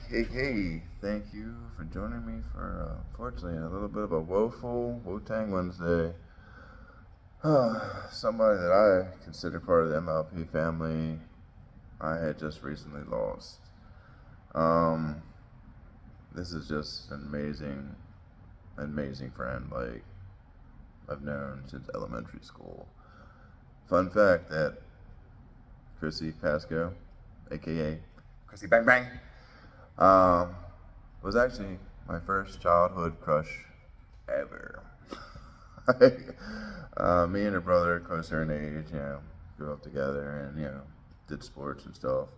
Hey, thank you for joining me for, unfortunately, a little bit of a woeful Wu-Tang Wednesday. Somebody that I consider part of the MLP family, I had just recently lost. Um, this is just an amazing friend, like, I've known since elementary school. Fun fact that Chrissy Pasco, aka Chrissy Bang Bang, um, was actually my first childhood crush ever. Me and her brother, closer in age, grew up together and, did sports and stuff.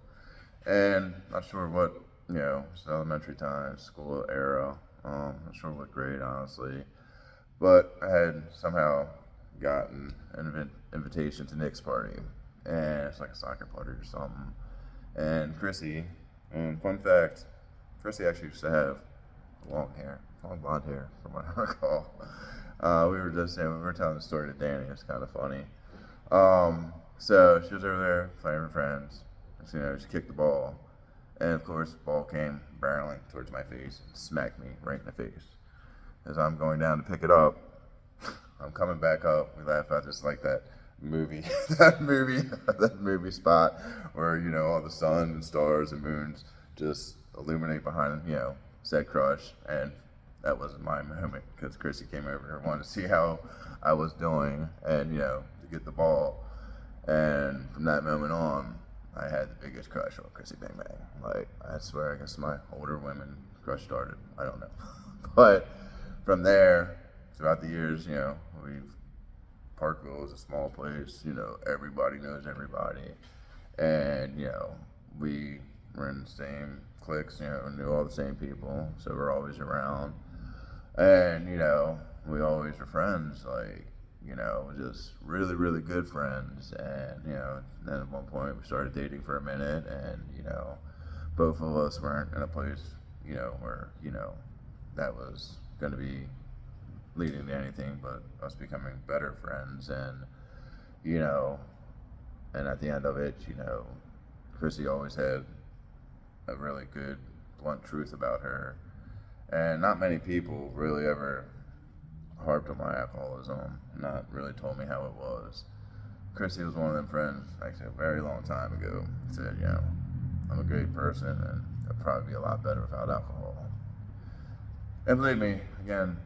And not sure what, it's elementary time, school era, not sure what grade, honestly. But I had somehow gotten an invitation to Nick's party. And it's like a soccer party or something. And Chrissy, and fun fact, Chrissy actually used to have long blonde hair, from what I recall. We were telling the story to Danny. It's kind of funny. So she was over there playing with friends. She kicked the ball, and of course, the ball came barreling towards my face and smacked me right in the face. As I'm going down to pick it up, I'm coming back up. We laugh at this like that movie, that movie spot where all the sun and stars and moons just illuminate behind said crush, and that wasn't my moment because Chrissy came over and wanted to see how I was doing and to get the ball, and from that moment on, I had the biggest crush on Chrissy Bang Bang. Like, I swear, I guess my older women crush started. I don't know, but from there, throughout the years, Parkville is a small place. Everybody knows everybody, and we were in the same cliques. Knew all the same people, so we're always around, and we always were friends. Like, just really, really good friends. And then at one point we started dating for a minute, and both of us weren't in a place where that was going to be leading to anything but us becoming better friends. And and at the end of it, Chrissy always had a really good blunt truth about her, and not many people really ever harped on my alcoholism, not really told me how it was. Chrissy was one of them friends, actually a very long time ago, said, I'm a great person and I'd probably be a lot better without alcohol. And believe me, again,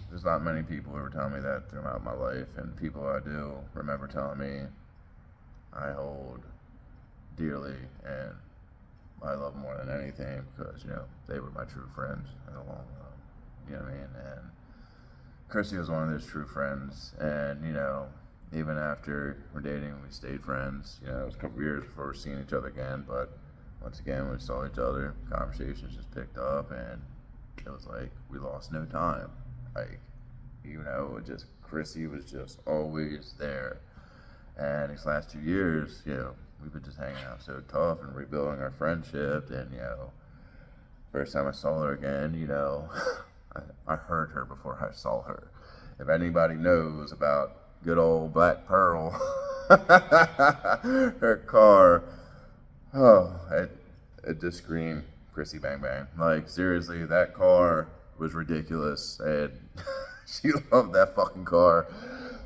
there's not many people who ever tell me that throughout my life, and people I do remember telling me I hold dearly and I love more than anything because, they were my true friends in the long run. You know what I mean? And Chrissy was one of those true friends, and, even after we're dating, we stayed friends. It was a couple years before we're seeing each other again, but once again, when we saw each other, conversations just picked up, and it was like we lost no time. Like, Chrissy was just always there. And these last 2 years, we've been just hanging out so tough and rebuilding our friendship. And, first time I saw her again, I heard her before I saw her. If anybody knows about good old Black Pearl, her car, it just screamed Chrissy Bang Bang. Like, seriously, that car was ridiculous, and she loved that fucking car.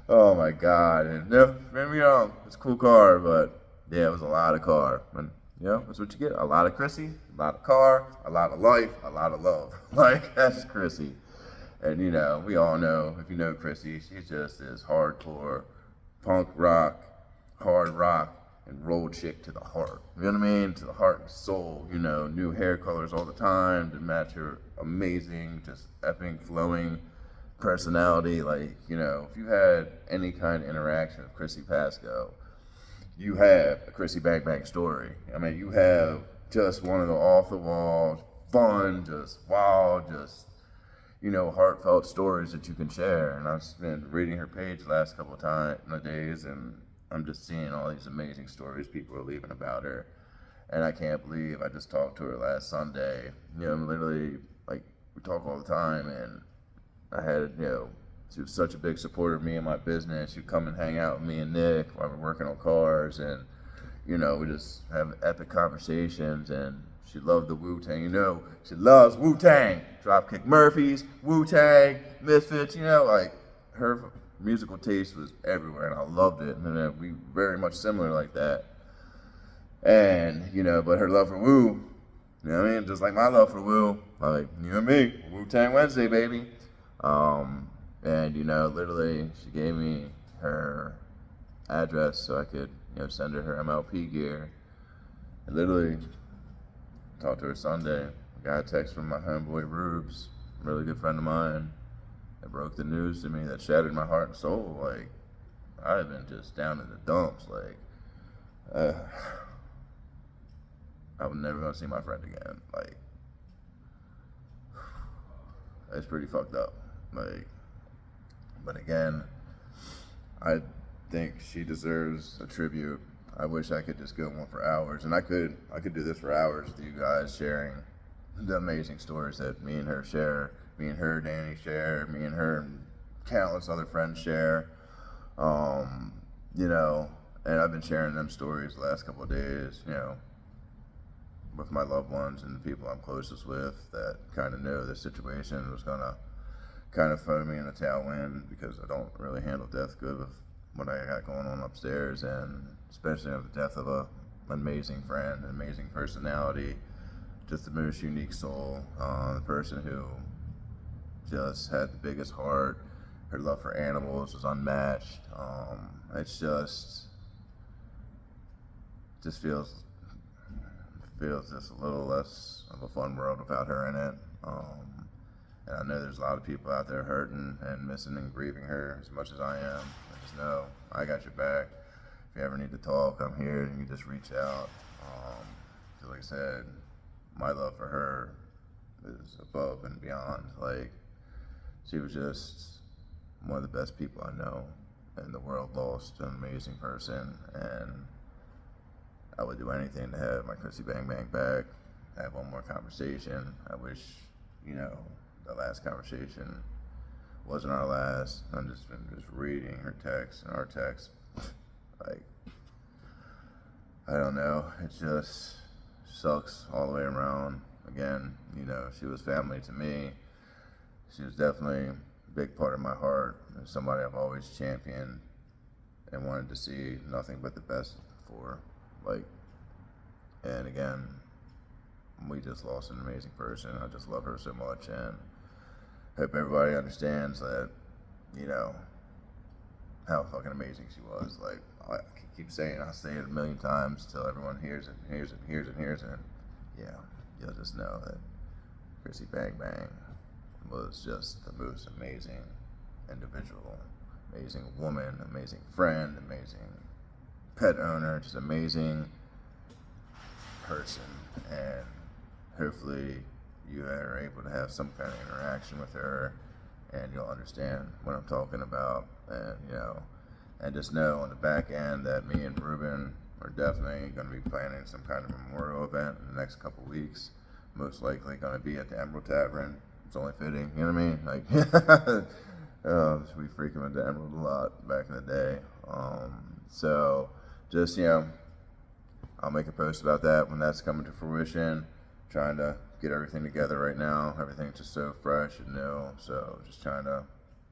Oh my god. And maybe it's a cool car, but yeah, it was a lot of car. And that's what you get. A lot of Chrissy, a lot of car, a lot of life, a lot of love. Like, that's Chrissy. And we all know, if you know Chrissy, she's just this hardcore punk rock, hard rock, and roll chick to the heart. You know what I mean? To the heart and soul. New hair colors all the time to match her amazing, just epic, flowing personality. Like, if you had any kind of interaction with Chrissy Pasco, you have a Chrissy Bang Bang story. I mean, you have just one of the off-the-wall, fun, just wild, just, heartfelt stories that you can share. And I've been reading her page the last couple of days, and I'm just seeing all these amazing stories people are leaving about her. And I can't believe I just talked to her last Sunday. Literally, like, we talk all the time, and I had, she was such a big supporter of me and my business. She'd come and hang out with me and Nick while we're working on cars, and, we just have epic conversations, and she loved the Wu-Tang, you know, she loves Wu-Tang, Dropkick Murphys, Wu-Tang, Misfits, you know, like, her musical taste was everywhere, and I loved it, and then we very much similar like that, and, you know, but her love for Wu, you know what I mean, just like my love for Wu, like, you and me, Wu-Tang Wednesday, baby, and, you know, literally, she gave me her address so I could, you know, send her MLP gear. I literally talked to her Sunday. I got a text from my homeboy Rubes, a really good friend of mine, that broke the news to me that shattered my heart and soul. Like, I've been just down in the dumps. Like, I was never gonna see my friend again. Like, it's pretty fucked up. Like, but again, I think she deserves a tribute. I wish I could just go on for hours, and I could do this for hours with you guys, sharing the amazing stories that me and her share, me and her, Danny share, me and her and countless other friends share. You know, and I've been sharing them stories the last couple of days, you know, with my loved ones and the people I'm closest with that kind of know the situation was gonna kind of throw me in the tailwind, because I don't really handle death good with what I got going on upstairs, and especially of the death of an amazing friend, an amazing personality, just the most unique soul, the person who just had the biggest heart. Her love for animals was unmatched. It's just feels just a little less of a fun world without her in it. And I know there's a lot of people out there hurting and missing and grieving her as much as I am. I just know I got your back. If you ever need to talk, I'm here, and you just reach out. Like I said, my love for her is above and beyond. Like, she was just one of the best people I know in the world. Lost an amazing person, and I would do anything to have my Chrissy Bang Bang back, have one more conversation. I wish, you know, the last conversation wasn't our last. I've just been reading her text and our text. Like, I don't know. It just sucks all the way around. Again, you know, she was family to me. She was definitely a big part of my heart, and somebody I've always championed and wanted to see nothing but the best for. Like, and again, we just lost an amazing person. I just love her so much, and hope everybody understands that, you know, how fucking amazing she was. Like, I keep saying, I'll say it a million times till everyone hears it, hears it, hears it, hears it. Yeah, you'll just know that Chrissy Bang Bang was just the most amazing individual, amazing woman, amazing friend, amazing pet owner, just amazing person. And hopefully you are able to have some kind of interaction with her, and you'll understand what I'm talking about. And, you know, and just know on the back end that me and Ruben are definitely going to be planning some kind of memorial event in the next couple weeks. Most likely going to be at the Emerald Tavern. It's only fitting, you know what I mean? Like, we frequented the Emerald a lot back in the day. So just, you know, I'll make a post about that when that's coming to fruition. Trying to get everything together right now. Everything's just so fresh and new. So just trying to,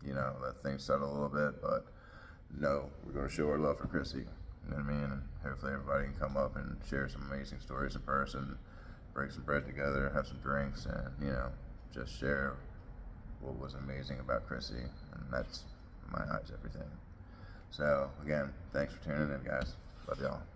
you know, let things settle a little bit. But no, we're going to show our love for Chrissy. You know what I mean? And hopefully everybody can come up and share some amazing stories in person, break some bread together, have some drinks, and, you know, just share what was amazing about Chrissy. And that's, in my eyes, everything. So again, thanks for tuning in, guys. Love y'all.